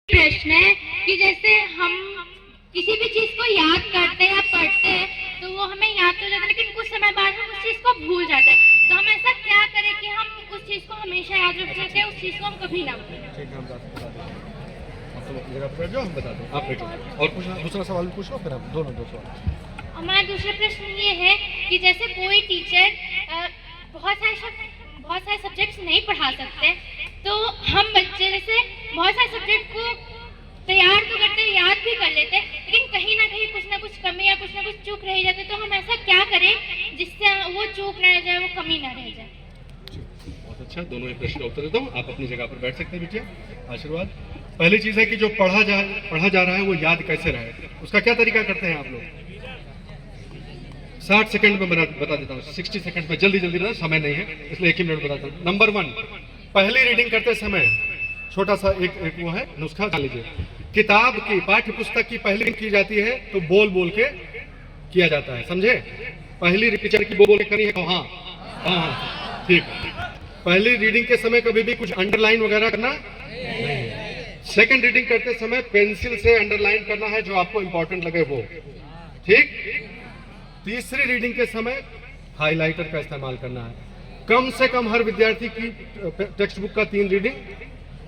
प्रश्न है कि जैसे हम किसी भी चीज को याद करते हैं या पढ़ते हैं तो वो हमें याद तो जाता है, लेकिन कुछ समय बाद हम उस चीज को भूल जाते हैं। तो हम ऐसा क्या करें कि हम उस चीज को हमेशा याद रख सकें, उस चीज को हम कभी ना भूलें। ठीक है, हम बता देते हैं। आप तो जगह पर बैठ जाओ, हम बता दें। आप बैठो और कुछ दूसरा सवाल भी पूछ लो, फिर हम दोनों दो सवाल। हमारा दूसरा प्रश्न ये है कि जैसे कोई टीचर बहुत सारे सब्जेक्ट्स नहीं पढ़ा सकते, तो हम बच्चे जैसे बहुत सारे सब्जेक्ट को तैयार तो करते हैं, याद भी कर लेते हैं, लेकिन कहीं ना कुछ कमी या कुछ ना कुछ चूक रह जाते, तो हम ऐसा क्या करें जिससे वो चूक ना रह जाए, वो कमी ना रह जाए। बहुत अच्छा, दोनों ही प्रश्न का उत्तर देता हूँ। आप अपनी जगह पर बैठ सकते हैं बेटिया। आशीर्वाद। पहली चीज़ है कि जो पढ़ा जा रहा है वो याद कैसे रहे, उसका क्या तरीका करते हैं आप लोग? 60 सेकंड में बता देता हूँ, 60 सेकंड में जल्दी जल्दी, समय नहीं है इसलिए एक ही मिनट बताता हूँ। नंबर 1, पहली रीडिंग करते समय छोटा सा एक वो है नुस्खा, जान लीजिए। किताब की, पाठ्य पुस्तक की पहली रीडिंग की जाती है तो बोल बोल के किया जाता है, समझे? पहली टीचर की बोल के करी है, हाँ हाँ हाँ ठीक है। पहली रीडिंग के समय कभी भी कुछ अंडरलाइन वगैरह करना नहीं है। सेकंड रीडिंग करते समय पेंसिल से अंडरलाइन करना है जो आपको इंपॉर्टेंट लगे वो, ठीक। तीसरी रीडिंग के समय हाइलाइटर का इस्तेमाल करना है। कम से कम हर विद्यार्थी की टेक्स्ट बुक का 3 रीडिंग।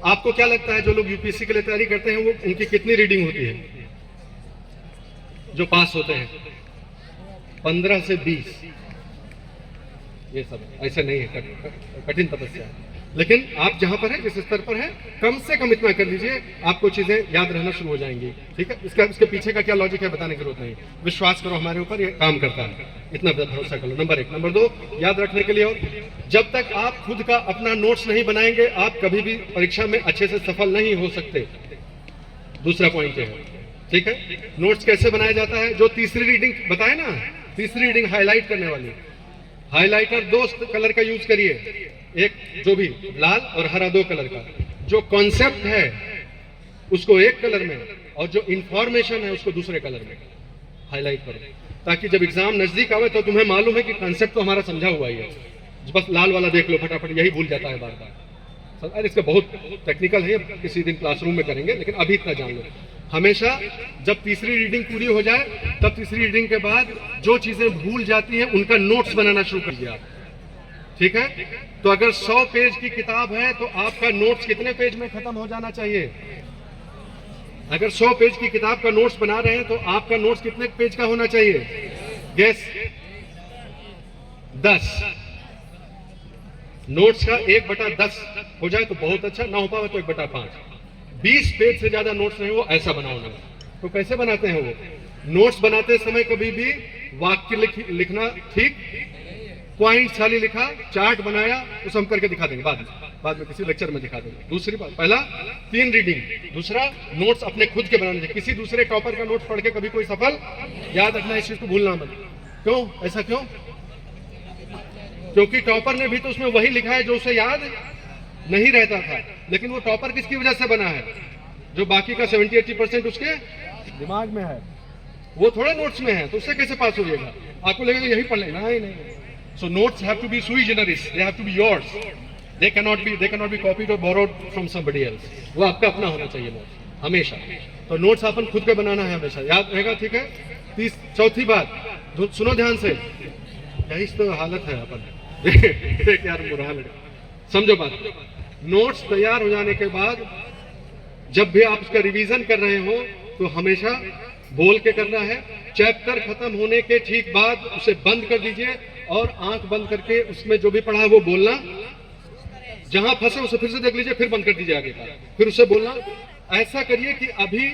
आपको क्या लगता है जो लोग यूपीएससी के लिए तैयारी करते हैं वो उनकी कितनी रीडिंग होती है जो पास होते हैं? 15 से 20। ये सब ऐसा नहीं है, कठिन तपस्या है, लेकिन आप जहां पर है, जिस स्तर पर है, कम से कम इतना कर लीजिए, आपको चीजें याद रहना शुरू हो जाएंगी, ठीक है। इसके पीछे का क्या लॉजिक है बताने की जरूरत नहीं, विश्वास करो हमारे ऊपर, ये काम करता है, इतना भरोसा करो। नंबर 1। नंबर 2, याद रखने के लिए, और जब तक आप खुद का अपना नोट्स नहीं बनाएंगे आप कभी भी परीक्षा में अच्छे से सफल नहीं हो सकते। दूसरा पॉइंट है, ठीक है। नोट्स कैसे बनाया जाता है? जो तीसरी रीडिंग बताए ना, तीसरी रीडिंग हाईलाइट करने वाली, हाइलाइटर 2 कलर का यूज करिए, एक जो भी लाल और हरा 2 कलर का। जो कॉन्सेप्ट है उसको एक कलर में और जो इंफॉर्मेशन है उसको दूसरे कलर में हाईलाइट करो, ताकि जब एग्जाम नजदीक आवे तो तुम्हें मालूम है कि कॉन्सेप्ट तो हमारा समझा हुआ ही है, बस लाल वाला देख लो फटाफट, यही भूल जाता है बार बार। अरे इसका बहुत टेक्निकल है, किसी दिन क्लासरूम में करेंगे, लेकिन अभी इतना जान लो। हमेशा जब तीसरी रीडिंग पूरी हो जाए तब तीसरी रीडिंग के बाद जो चीजें भूल जाती हैं उनका नोट्स बनाना शुरू कीजिए आप, ठीक है। तो अगर 100 पेज की किताब है तो आपका नोट्स कितने पेज में खत्म हो जाना चाहिए? अगर 100 पेज की किताब का नोट्स बना रहे हैं तो आपका नोट्स कितने पेज का होना चाहिए? गेस। 10। नोट्स का 1/10 हो जाए तो बहुत अच्छा, ना हो पाए तो 1/5। 20 पेज से ज्यादा नोट्स नहीं हो, ऐसा बनाओ ना। तो कैसे बनाते हैं वो? नोट्स बनाते समय कभी भी वाक्य लिखना, ठीक, पॉइंट्स खाली लिखा, चार्ट बनाया, उसे हम करके दिखा देंगे बाद में किसी लेक्चर में दिखा देंगे। दूसरी बात, पहला 3 रीडिंग, दूसरा नोट्स अपने खुद के बनाने चाहिए। किसी दूसरे टॉपर का नोट्स पढ़ के कभी कोई सफल, याद रखना इस चीज को भूलना मत। क्यों ऐसा क्यों? क्योंकि टॉपर ने भी तो उसमें वही लिखा है जो उसे याद नहीं रहता था, लेकिन वो टॉपर किसकी वजह से बना है? जो बाकी का 70-80% उसके दिमाग में है, वो थोड़े नोट्स में है, तो उससे कैसे पास होइएगा? आपको लगेगा यही पढ़ लेना, नहीं। So notes have to be sui generis, they have to be yours, they cannot be copied or borrowed from somebody else. वो आपका अपना होना चाहिए नोट्स हमेशा। तो नोट्स अपन खुद के बनाना है हमेशा, याद रहेगा, ठीक है। चौथी बात सुनो ध्यान से, यही तो हालत है अपन यार बुरा लगे, समझो बात। नोट्स तैयार हो जाने के बाद जब भी आप उसका रिवीजन कर रहे हो तो हमेशा बोल के करना है। चैप्टर खत्म होने के ठीक बाद उसे बंद कर दीजिए और आंख बंद करके उसमें जो भी पढ़ा है वो बोलना, जहां फंसे उसे फिर से देख लीजिए, फिर बंद कर दीजिए आगे का, फिर उसे बोलना। ऐसा करिए कि अभी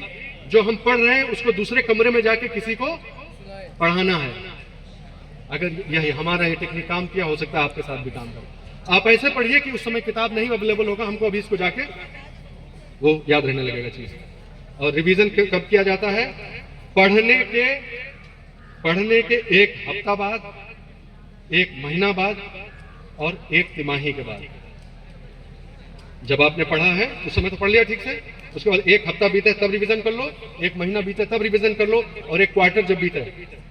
जो हम पढ़ रहे हैं उसको दूसरे कमरे में जाके किसी को पढ़ाना है। अगर यही हमारा ये टेक्निक काम किया, हो सकता है आपके साथ भी काम करे। आप ऐसे पढ़िए कि उस समय किताब नहीं अवेलेबल होगा, हमको अभी इसको जाके वो याद रहने लगेगा चीज। और रिवीजन कब किया जाता है? पढ़ने के 1 हफ्ता बाद, 1 महीना बाद और 1 तिमाही के बाद। जब आपने पढ़ा है उस समय तो पढ़ लिया ठीक से, उसके बाद 1 हफ्ता बीते तब रिवीजन कर लो, 1 महीना बीते तब रिवीजन कर लो, और 1 क्वार्टर जब बीते,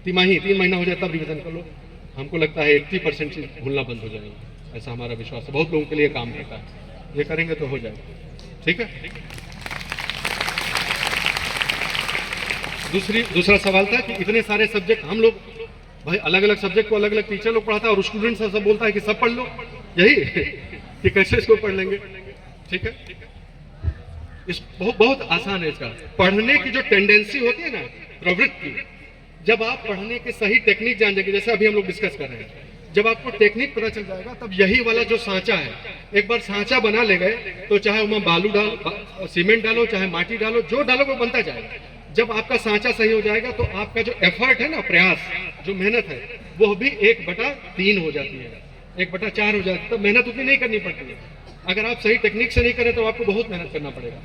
तिमाही 3 महीना हो जाए तब रिवीजन कर लो। हमको लगता है 80% चीज भूलना बंद हो जाएगी, ऐसा हमारा विश्वास है। बहुत लोगों के लिए काम करता है, ये करेंगे तो हो जाएगा, ठीक है। दूसरा सवाल था कि इतने सारे सब्जेक्ट हम लोग, भाई अलग अलग सब्जेक्ट को अलग अलग टीचर लोग पढ़ाता है और स्टूडेंट सब बोलता है कि सब पढ़ लो, यही कि कैसे इसको पढ़ लेंगे। ठीक है, इस बहुत आसान है इसका। पढ़ने की जो टेंडेंसी होती है ना, प्रवृत्ति, जब आप पढ़ने के सही टेक्निक जान जाएंगे, जैसे अभी हम लोग डिस्कस कर रहे हैं, जब आपको टेक्निक पता चल जाएगा तब यही वाला जो सांचा है, एक बार सांचा बना ले गए तो चाहे उसमें बालू डालो, सीमेंट डालो, चाहे माटी डालो, जो डालो वो बनता जाएगा। जब आपका सांचा सही हो जाएगा तो आपका जो एफर्ट है ना, प्रयास, जो मेहनत है, वो भी 1/3 हो जाती है, 1/4 हो जाती है। तो मेहनत उतनी नहीं करनी पड़ती है। अगर आप सही टेक्निक से नहीं करें तो आपको बहुत मेहनत करना पड़ेगा।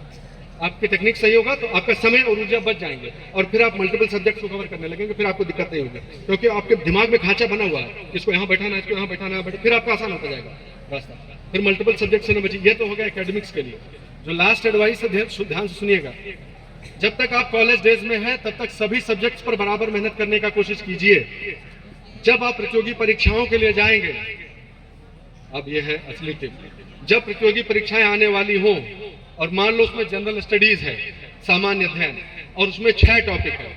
आपकी टेक्निक सही होगा तो आपका समय और ऊर्जा बच जाएंगे और फिर आप मल्टीपल सब्जेक्ट को कवर करने लगेंगे, फिर आपको दिक्कत नहीं होगी, क्योंकि आपके दिमाग में खांचा बना हुआ है, इसको यहाँ बैठाना है, इसको यहाँ बैठाना है, फिर आपका आसान होता जाएगा रास्ता। फिर मल्टीपल सब्जेक्ट से न बचिए। ये तो हो गया एकेडमिक्स के लिए। जो लास्ट एडवाइस है, ध्यान से सुनिएगा, जब तक आप कॉलेज डेज में हैं तब तक सभी सब्जेक्ट्स पर बराबर मेहनत करने का कोशिश कीजिए। जब आप प्रतियोगी परीक्षाओं के लिए जाएंगे, अब ये है असली टिप, जब प्रतियोगी परीक्षाएं आने वाली हो और मान लो उसमें जनरल स्टडीज है, सामान्य अध्ययन, और उसमें 6 टॉपिक है,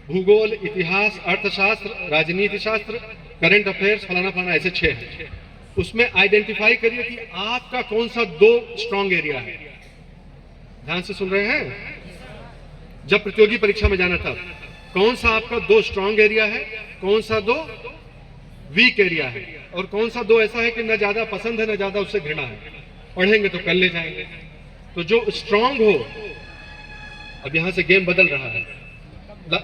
भूगोल, इतिहास, अर्थशास्त्र, राजनीति शास्त्र, करंट अफेयर्स, फलाना फलाना, ऐसे 6 है। उसमें आइडेंटिफाई करिए कि आपका कौन सा 2 स्ट्रॉन्ग एरिया है। ध्यान से सुन रहे हैं? जब प्रतियोगी परीक्षा में जाना था, कौन सा आपका 2 स्ट्रॉन्ग एरिया है, कौन सा 2 वीक एरिया है, और कौन सा 2 ऐसा है कि न ज्यादा पसंद है न ज्यादा उससे घृणा है, पढ़ेंगे तो कर ले जाएंगे। तो जो स्ट्रांग हो, अब यहां से गेम बदल रहा है।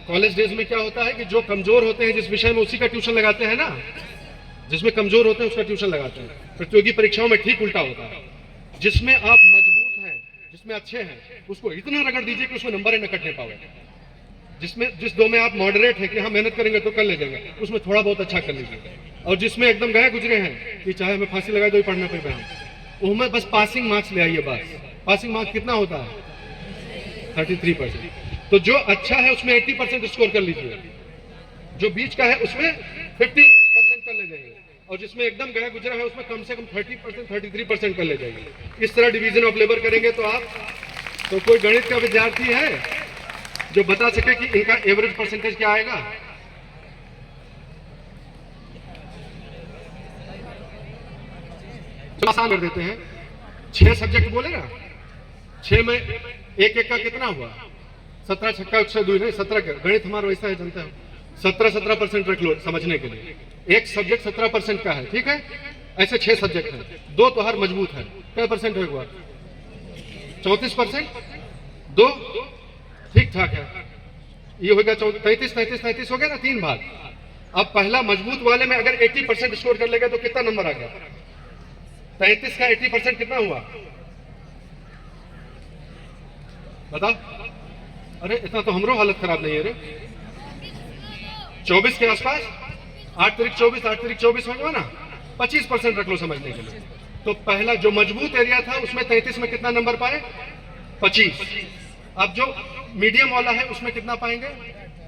कॉलेज डेज में क्या होता है कि जो कमजोर होते हैं जिस विषय में, उसी का ट्यूशन लगाते हैं ना, जिसमें कमजोर होते हैं उसका ट्यूशन लगाते हैं। प्रतियोगी परीक्षाओं में ठीक उल्टा होता है, जिसमें आप मजबूत हैं, जिसमें अच्छे हैं, उसको इतना रगड़ दीजिए कि उसमें नंबर ही न कटने पावे। जिस 2 में आप मॉडरेट हैं कि हाँ मेहनत करेंगे तो कर ले जाएंगे, उसमें थोड़ा बहुत अच्छा कर लीजिए। और जिसमें एकदम गए गुजरे हैं कि चाहे हमें फांसी लगा दो ही पढ़ना पड़ेगा, उसमें बस पासिंग मार्क्स ले आइए। बस पासिंग मार्क्स कितना होता है? 33%। तो जो अच्छा है उसमें 80% स्कोर कर लीजिए, जो बीच का है उसमें 50% कर ले जाइए, और जिसमें एकदम गया गुजरा है उसमें कम से कम 30%, 33% कर ले जाइए। इस तरह डिवीजन ऑफ लेबर करेंगे तो आप, तो कोई गणित का विद्यार्थी है जो बता सके कि इनका एवरेज परसेंटेज क्या आएगा? आसान कर देते हैं। 6 सब्जेक्ट बोले ना, 6 में एक का कितना हुआ? 17 छक्का 102 नहीं, 17 का गणित हमारा वैसा है, जानते हो, 17% रख लो समझने के लिए। एक सब्जेक्ट 17% का है, ठीक है? ऐसे 6 सब्जेक्ट हैं, 2 तो हर मजबूत है, क्या परसेंट हुआ? 34%, 2 ठीक ठाक है, ये हो गया 33 हो गया ना, 3 भाग। अब पहला मजबूत वाले में अगर 80% स्कोर कर लेगा तो कितना नंबर आ गया? 33 का 80% कितना हुआ? बताओ। अरे इतना तो हमरो हालत खराब नहीं है रे। 24 के आसपास, 8 तारीख 24, 8 तारीख 24 होगा ना, 25% रख लो समझने के लिए। तो पहला जो मजबूत एरिया था उसमें 33 में कितना नंबर पाए? 25। अब जो मीडियम वाला है उसमें कितना पाएंगे?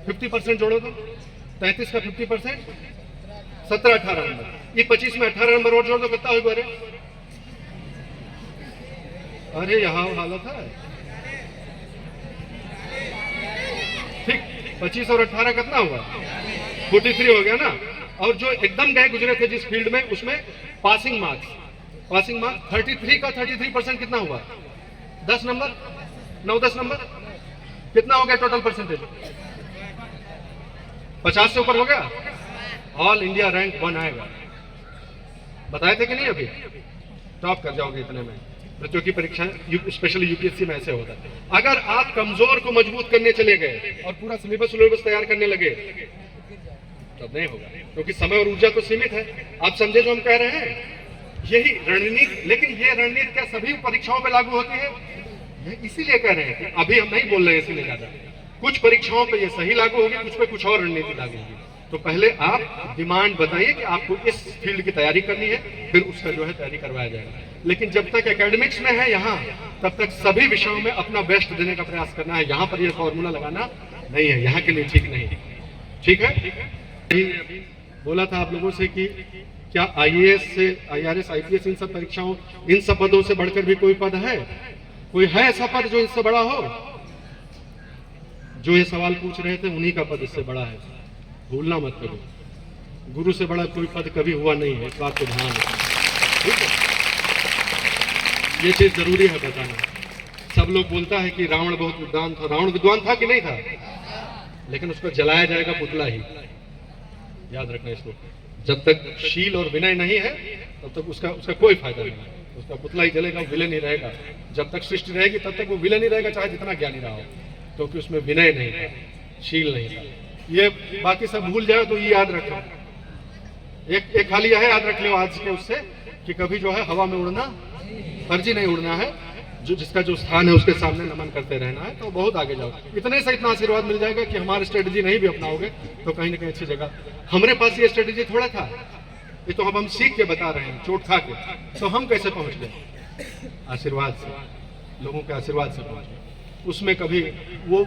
50% जोड़ो तो 33 का 50%, 17-18 नंबर। ये 25 में 18 नंबर और जोड़ दो, कितना होगा? अरे यहाँ हालत है ठीक। 25 और 18 कितना हुआ? 43 हो गया ना। और जो एकदम गए गुजरे थे जिस फील्ड में, उसमें पासिंग मार्क्स 33 का 33% कितना हुआ? 10 नंबर, 9-10 नंबर, कितना हो गया टोटल परसेंटेज? 50 से ऊपर हो गया। ऑल इंडिया रैंक 1 आएगा। बताए थे कि नहीं? अभी टॉप कर जाओगे इतने में। प्रतियोगी परीक्षाएं स्पेशली यूपीएससी में ऐसे होता है। अगर आप कमजोर को मजबूत करने चले गए और पूरा सिलेबस तैयार करने लगे तब नहीं होगा, क्योंकि समय और ऊर्जा तो सीमित है। आप समझे जो हम कह रहे हैं? यही रणनीति। लेकिन ये रणनीति क्या सभी परीक्षाओं पे लागू होती है? ये इसीलिए कह रहे हैं कि अभी हम नहीं बोल रहे हैं इसीलिए ज्यादा। कुछ परीक्षाओं पे ये सही लागू होगी, कुछ पे कुछ और रणनीति लागू होगी। तो पहले आप डिमांड बताइए कि आपको इस फील्ड की तैयारी करनी है, फिर उसका जो है तैयारी करवाया जाएगा। लेकिन जब तक एकेडमिक्स में है यहाँ, तब तक सभी विषयों में अपना बेस्ट देने का प्रयास करना है। यहाँ पर ये फॉर्मूला लगाना नहीं है, यहाँ के लिए ठीक नहीं। ठीक है? बोला था आप लोगों से कि क्या आईएएस से आईआरएस आईपीएस इन सब परीक्षाओं, इन सब पदों से बढ़कर भी कोई पद है? कोई है ऐसा पद जो इससे बड़ा हो? जो ये सवाल पूछ रहे थे उन्हीं का पद इससे बड़ा है, भूलना मत करो। गुरु से बड़ा कोई पद कभी हुआ नहीं है, इस बात को ध्यान रखो, ठीक है। ये चीज जरूरी है बताना। सब लोग बोलता है कि रावण बहुत विद्वान था, रावण विद्वान था कि नहीं था, लेकिन उसको जलाया जाएगा पुतला ही, याद रखना इसको। जब तक शील और विनय नहीं है तब तक उसका कोई फायदा नहीं है, उसका पुतला ही जलेगा, वो विलन ही रहेगा। जब तक सृष्टि रहेगी तब तक वो विलन ही रहेगा, चाहे जितना ज्ञानी रहा हो, क्योंकि उसमें विनय नहीं था, शील नहीं था। ये बाकी सब भूल जाए तो ये याद रखो, एक खाली यह याद रख लो आज के उससे कि कभी जो है हवा में उड़ना, फर्जी नहीं उड़ना है, जिसका जो स्थान है उसके सामने नमन करते रहना है, तो बहुत आगे जाओ। इतने से इतना आशीर्वाद मिल जाएगा कि हमारी स्ट्रेटजी नहीं भी अपनाओगे तो कहीं ना कहीं अच्छी जगह। हमारे पास ये स्ट्रेटजी थोड़ा था, ये तो हम सीख के बता रहे हैं, चोट खा के, तो हम कैसे पहुंच गए? आशीर्वाद से, लोगों के आशीर्वाद से पहुंच गए। उसमें कभी वो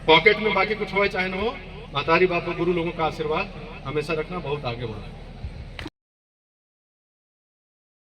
पॉकेट में बाकी कुछ हो चाहे ना हो, महतारी बाप और गुरु लोगों का आशीर्वाद हमेशा रखना, बहुत आगे बढ़ा।